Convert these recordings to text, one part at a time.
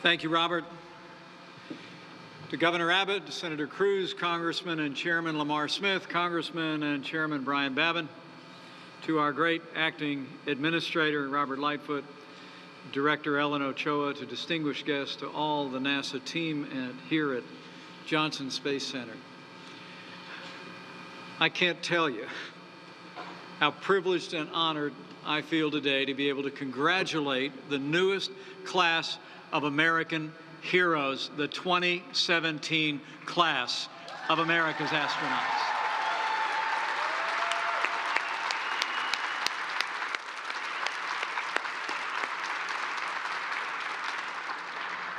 Thank you, Robert. To Governor Abbott, to Senator Cruz, Congressman and Chairman Lamar Smith, Congressman and Chairman Brian Babin, to our great acting administrator, Robert Lightfoot, Director Ellen Ochoa, to distinguished guests, to all the NASA team here at Johnson Space Center. I can't tell you how privileged and honored I feel today to be able to congratulate the newest class of American heroes, the 2017 class of America's astronauts.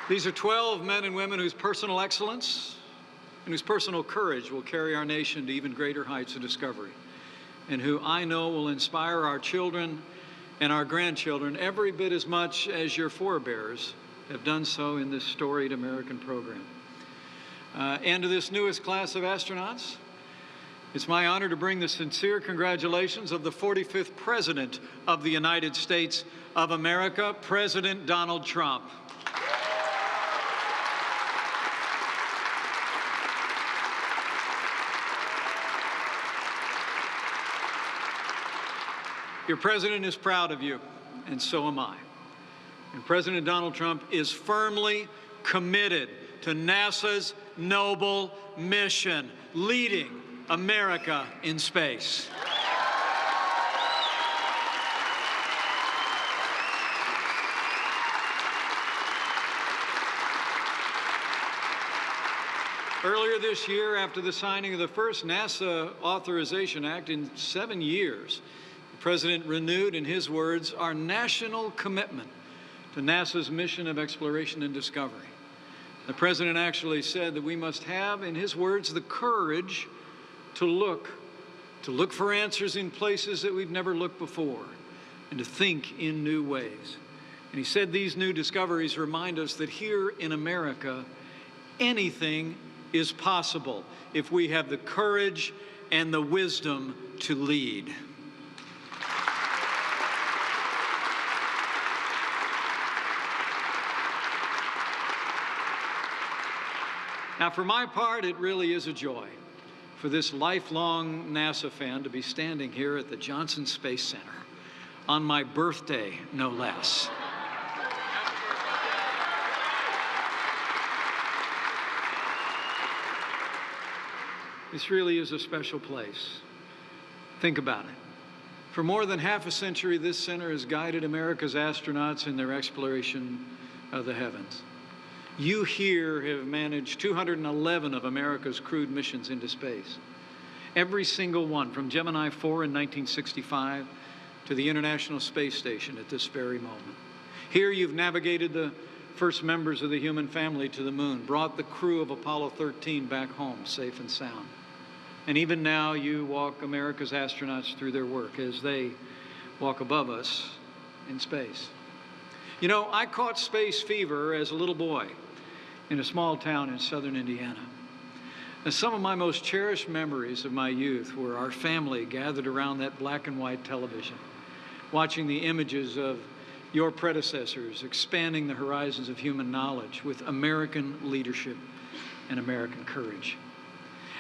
These are 12 men and women whose personal excellence and whose personal courage will carry our nation to even greater heights of discovery, and who I know will inspire our children and our grandchildren every bit as much as your forebears have done so in this storied American program. And to this newest class of astronauts, it's my honor to bring the sincere congratulations of the 45th President of the United States of America, President Donald Trump. Your president is proud of you, and so am I. And President Donald Trump is firmly committed to NASA's noble mission, leading America in space. Earlier this year, after the signing of the first NASA Authorization Act in 7 years, the President renewed, in his words, our national commitment to NASA's mission of exploration and discovery. The President actually said that we must have, in his words, the courage to look for answers in places that we've never looked before, and to think in new ways. And he said these new discoveries remind us that here in America, anything is possible if we have the courage and the wisdom to lead. Now, for my part, it really is a joy for this lifelong NASA fan to be standing here at the Johnson Space Center on my birthday, no less. This really is a special place. Think about it. For more than half a century, this center has guided America's astronauts in their exploration of the heavens. You here have managed 211 of America's crewed missions into space. Every single one, from Gemini 4 in 1965 to the International Space Station at this very moment. Here you've navigated the first members of the human family to the moon, brought the crew of Apollo 13 back home safe and sound. And even now you walk America's astronauts through their work as they walk above us in space. You know, I caught space fever as a little boy in a small town in southern Indiana. And some of my most cherished memories of my youth were our family gathered around that black and white television, watching the images of your predecessors expanding the horizons of human knowledge with American leadership and American courage.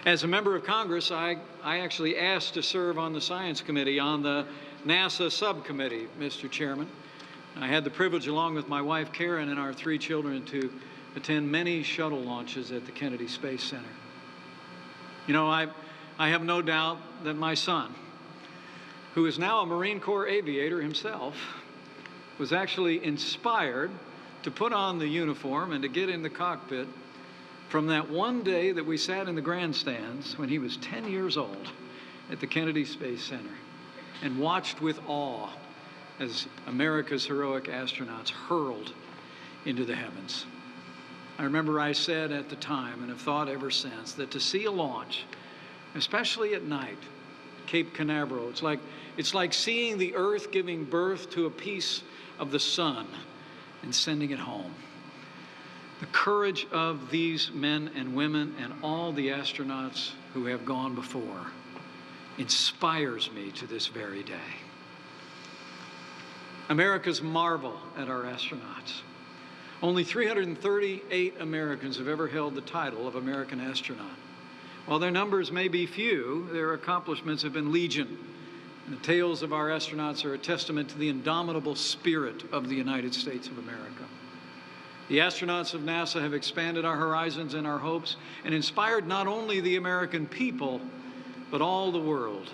As a member of Congress, I actually asked to serve on the Science Committee on the NASA subcommittee, Mr. Chairman. I had the privilege, along with my wife Karen and our 3 children, to attend many shuttle launches at the Kennedy Space Center. You know, I have no doubt that my son, who is now a Marine Corps aviator himself, was actually inspired to put on the uniform and to get in the cockpit from that one day that we sat in the grandstands when he was 10 years old at the Kennedy Space Center and watched with awe as America's heroic astronauts hurled into the heavens. I remember I said at the time, and have thought ever since, that to see a launch, especially at night, Cape Canaveral, it's like seeing the Earth giving birth to a piece of the sun and sending it home. The courage of these men and women and all the astronauts who have gone before inspires me to this very day. America's marvel at our astronauts. Only 338 Americans have ever held the title of American astronaut. While their numbers may be few, their accomplishments have been legion. And the tales of our astronauts are a testament to the indomitable spirit of the United States of America. The astronauts of NASA have expanded our horizons and our hopes and inspired not only the American people, but all the world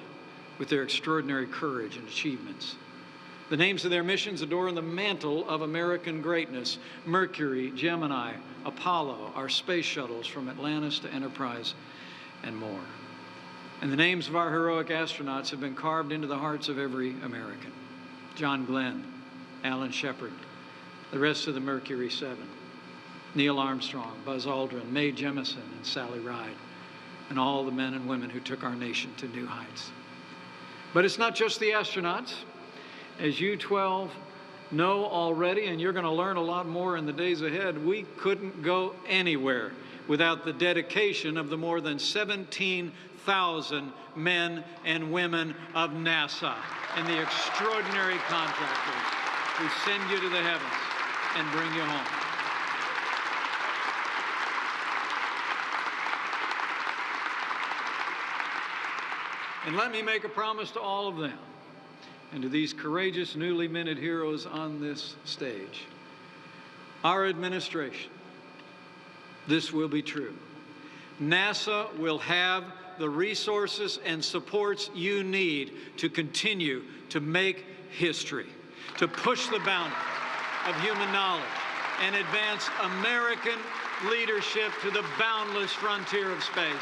with their extraordinary courage and achievements. The names of their missions adorn the mantle of American greatness: Mercury, Gemini, Apollo, our space shuttles from Atlantis to Enterprise, and more. And the names of our heroic astronauts have been carved into the hearts of every American: John Glenn, Alan Shepard, the rest of the Mercury 7, Neil Armstrong, Buzz Aldrin, Mae Jemison, and Sally Ride, and all the men and women who took our nation to new heights. But it's not just the astronauts. As you 12 know already, and you're going to learn a lot more in the days ahead, we couldn't go anywhere without the dedication of the more than 17,000 men and women of NASA and the extraordinary contractors who send you to the heavens and bring you home. And let me make a promise to all of them and to these courageous, newly minted heroes on this stage. Our administration, this will be true. NASA will have the resources and supports you need to continue to make history, to push the boundaries of human knowledge and advance American leadership to the boundless frontier of space.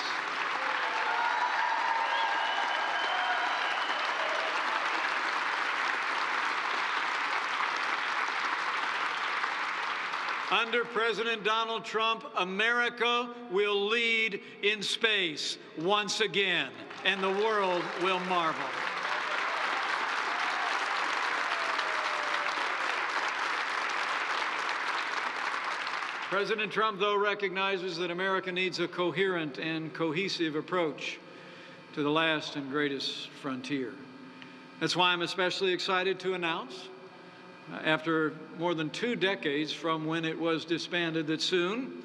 Under President Donald Trump, America will lead in space once again, and the world will marvel. President Trump, though, recognizes that America needs a coherent and cohesive approach to the last and greatest frontier. That's why I'm especially excited to announce, after more than 2 decades from when it was disbanded, that soon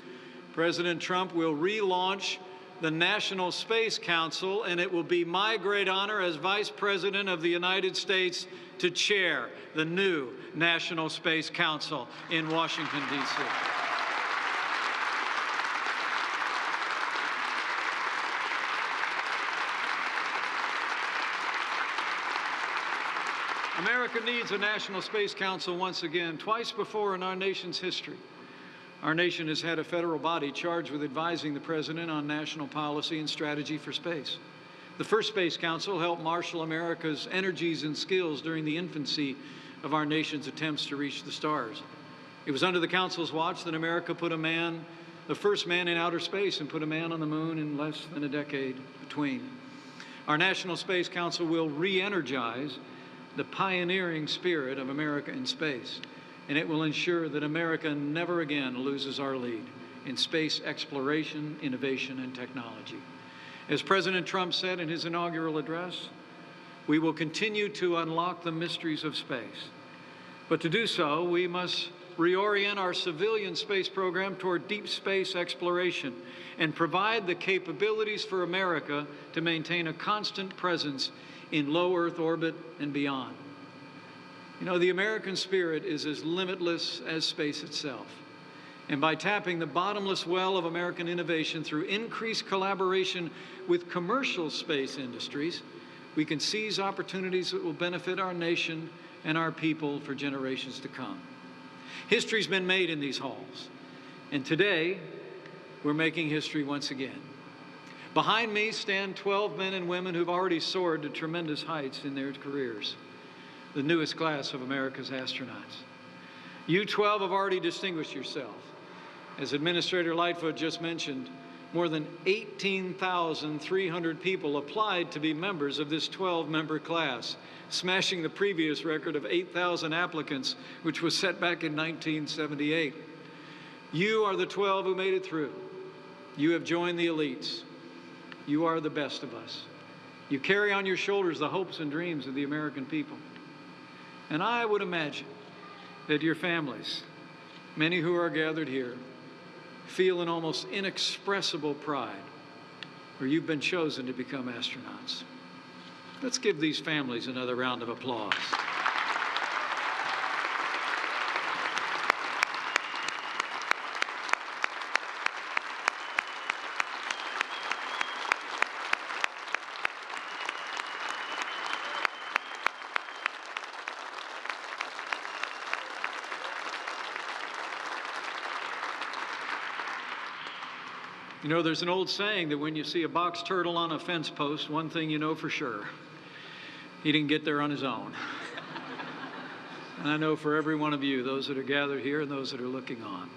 President Trump will relaunch the National Space Council, and it will be my great honor as Vice President of the United States to chair the new National Space Council in Washington, D.C. America needs a National Space Council once again. Twice before in our nation's history, our nation has had a federal body charged with advising the President on national policy and strategy for space. The first Space Council helped marshal America's energies and skills during the infancy of our nation's attempts to reach the stars. It was under the Council's watch that America put the first man in outer space, and put a man on the moon in less than a decade between. Our National Space Council will re-energize the pioneering spirit of America in space, and it will ensure that America never again loses our lead in space exploration, innovation, and technology. As President Trump said in his inaugural address, we will continue to unlock the mysteries of space. But to do so, we must reorient our civilian space program toward deep space exploration and provide the capabilities for America to maintain a constant presence in low Earth orbit and beyond. You know, the American spirit is as limitless as space itself. And by tapping the bottomless well of American innovation through increased collaboration with commercial space industries, we can seize opportunities that will benefit our nation and our people for generations to come. History's been made in these halls, and today we're making history once again. Behind me stand 12 men and women who've already soared to tremendous heights in their careers, the newest class of America's astronauts. You 12 have already distinguished yourself. As Administrator Lightfoot just mentioned, more than 18,300 people applied to be members of this 12-member class, smashing the previous record of 8,000 applicants, which was set back in 1978. You are the 12 who made it through. You have joined the elites. You are the best of us. You carry on your shoulders the hopes and dreams of the American people. And I would imagine that your families many who are gathered here feel an almost inexpressible pride where you've been chosen to become astronauts. Let's give these families another round of applause. You know, there's an old saying that when you see a box turtle on a fence post, one thing you know for sure, he didn't get there on his own. And I know for every one of you, those that are gathered here and those that are looking on,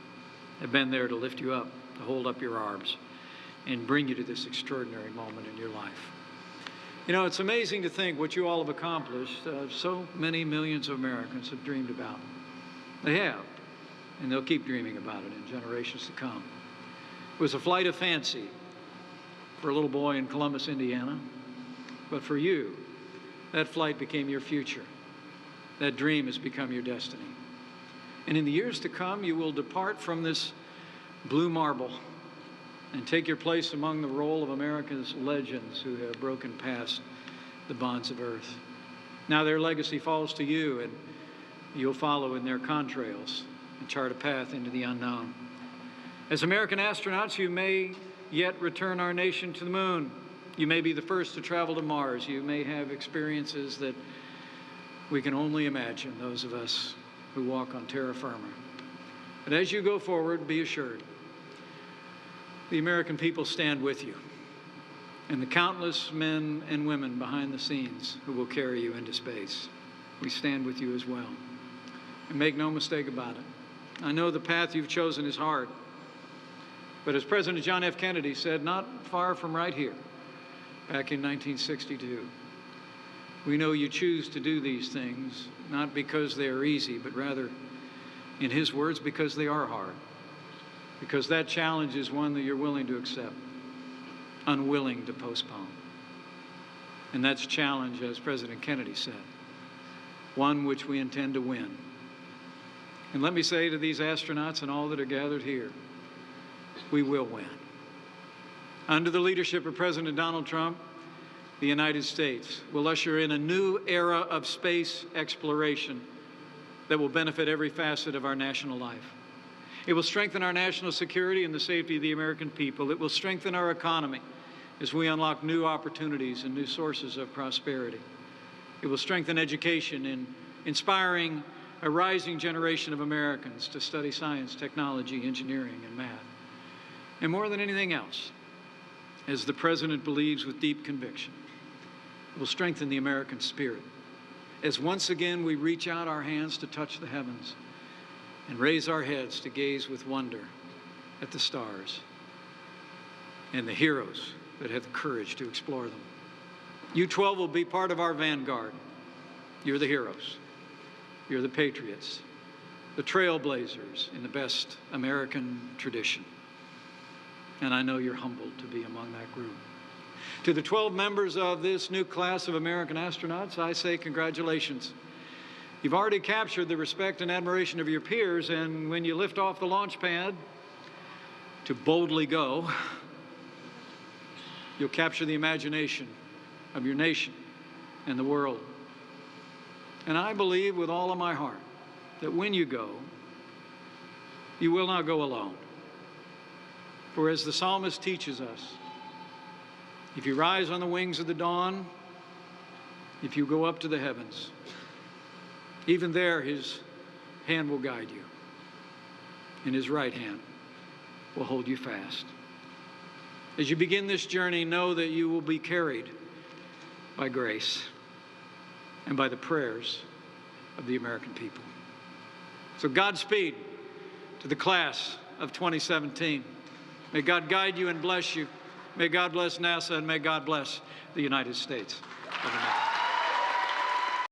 have been there to lift you up, to hold up your arms, and bring you to this extraordinary moment in your life. You know, it's amazing to think what you all have accomplished, so many millions of Americans have dreamed about. They have, and they'll keep dreaming about it in generations to come. It was a flight of fancy for a little boy in Columbus, Indiana. But for you, that flight became your future. That dream has become your destiny. And in the years to come, you will depart from this blue marble and take your place among the roll of America's legends who have broken past the bonds of earth. Now their legacy falls to you, and you'll follow in their contrails and chart a path into the unknown. As American astronauts, you may yet return our nation to the moon. You may be the first to travel to Mars. You may have experiences that we can only imagine, those of us who walk on terra firma. But as you go forward, be assured, the American people stand with you, and the countless men and women behind the scenes who will carry you into space. We stand with you as well. And make no mistake about it, I know the path you've chosen is hard. But as President John F. Kennedy said, not far from right here, back in 1962, we know you choose to do these things not because they are easy, but rather, in his words, because they are hard. Because that challenge is one that you're willing to accept, unwilling to postpone. And that's a challenge, as President Kennedy said, one which we intend to win. And let me say to these astronauts and all that are gathered here, we will win. Under the leadership of President Donald Trump, the United States will usher in a new era of space exploration that will benefit every facet of our national life. It will strengthen our national security and the safety of the American people. It will strengthen our economy as we unlock new opportunities and new sources of prosperity. It will strengthen education in inspiring a rising generation of Americans to study science, technology, engineering, and math. And more than anything else, as the President believes with deep conviction, it will strengthen the American spirit as once again we reach out our hands to touch the heavens and raise our heads to gaze with wonder at the stars and the heroes that have the courage to explore them. You 12 will be part of our vanguard. You're the heroes. You're the patriots, the trailblazers in the best American tradition. And I know you're humbled to be among that group. To the 12 members of this new class of American astronauts, I say congratulations. You've already captured the respect and admiration of your peers, and when you lift off the launch pad to boldly go, you'll capture the imagination of your nation and the world. And I believe with all of my heart that when you go, you will not go alone. For as the psalmist teaches us, if you rise on the wings of the dawn, if you go up to the heavens, even there his hand will guide you, and his right hand will hold you fast. As you begin this journey, know that you will be carried by grace and by the prayers of the American people. So Godspeed to the class of 2017. May God guide you and bless you. May God bless NASA, and may God bless the United States of America.